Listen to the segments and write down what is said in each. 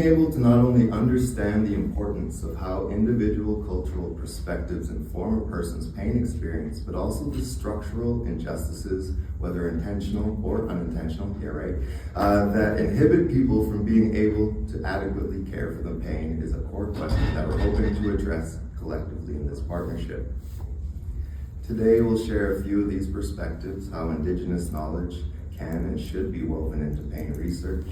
being able to not only understand the importance of how individual cultural perspectives inform a person's pain experience, but also the structural injustices, whether intentional or unintentional, that inhibit people from being able to adequately care for the pain is a core question that we're hoping to address collectively in this partnership. Today we'll share a few of these perspectives, how Indigenous knowledge can and should be woven into pain research,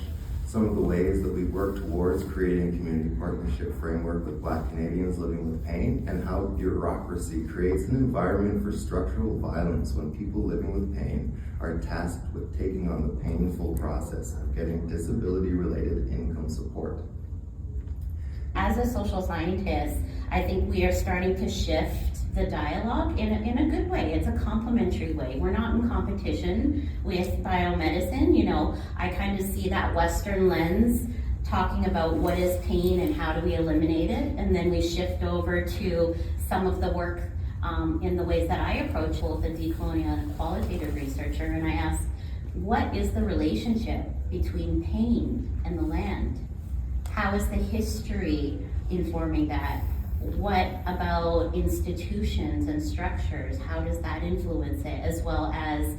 some of the ways that we work towards creating a community partnership framework with Black Canadians living with pain, and how bureaucracy creates an environment for structural violence when people living with pain are tasked with taking on the painful process of getting disability-related income support. As a social scientist, I think we are starting to shift the dialogue in a good way. It's a complementary way. We're not in competition with biomedicine. You know, I kind of see that Western lens talking about what is pain and how do we eliminate it, and then we shift over to some of the work in the ways that I approach both a decolonial and a qualitative researcher, and I ask, what is the relationship between pain and the land? How is the history informing that? What about institutions and structures? How does that influence it? As well as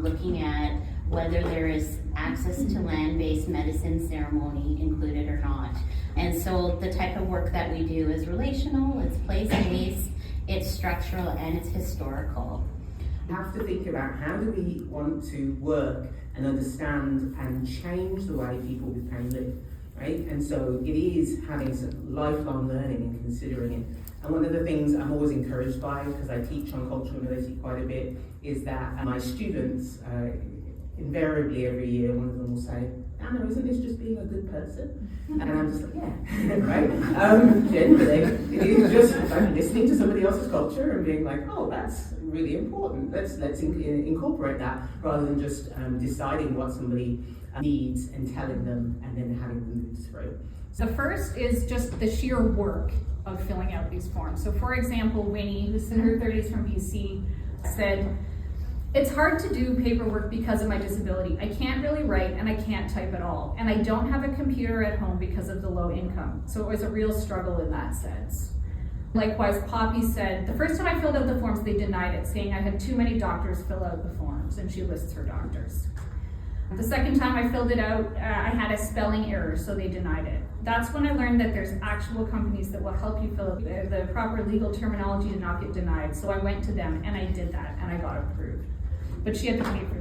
looking at whether there is access to land-based medicine ceremony included or not. And so the type of work that we do is relational, it's place-based, it's structural, and it's historical. We have to think about how do we want to work and understand and change the way people with pain live. Right? And so it is having some lifelong learning and considering it. And one of the things I'm always encouraged by, because I teach on cultural mobility quite a bit, is that my students, invariably every year, one of them will say, Anna, isn't this just being a good person? And I'm just like, yeah, right? Generally, it is just like listening to somebody else's culture and being like, oh, that's really important. Let's incorporate that, rather than just deciding what somebody needs and telling them and then having them move through. The first is just the sheer work of filling out these forms. So for example, Winnie, who's in her 30s from BC, said, it's hard to do paperwork because of my disability. I can't really write and I can't type at all. And I don't have a computer at home because of the low income. So it was a real struggle in that sense. Likewise, Poppy said, the first time I filled out the forms, they denied it, saying I had too many doctors fill out the forms, and she lists her doctors. The second time I filled it out, I had a spelling error, so they denied it. That's when I learned that there's actual companies that will help you fill out the proper legal terminology to not get denied. So I went to them and I did that and I got approved. But she had to pay for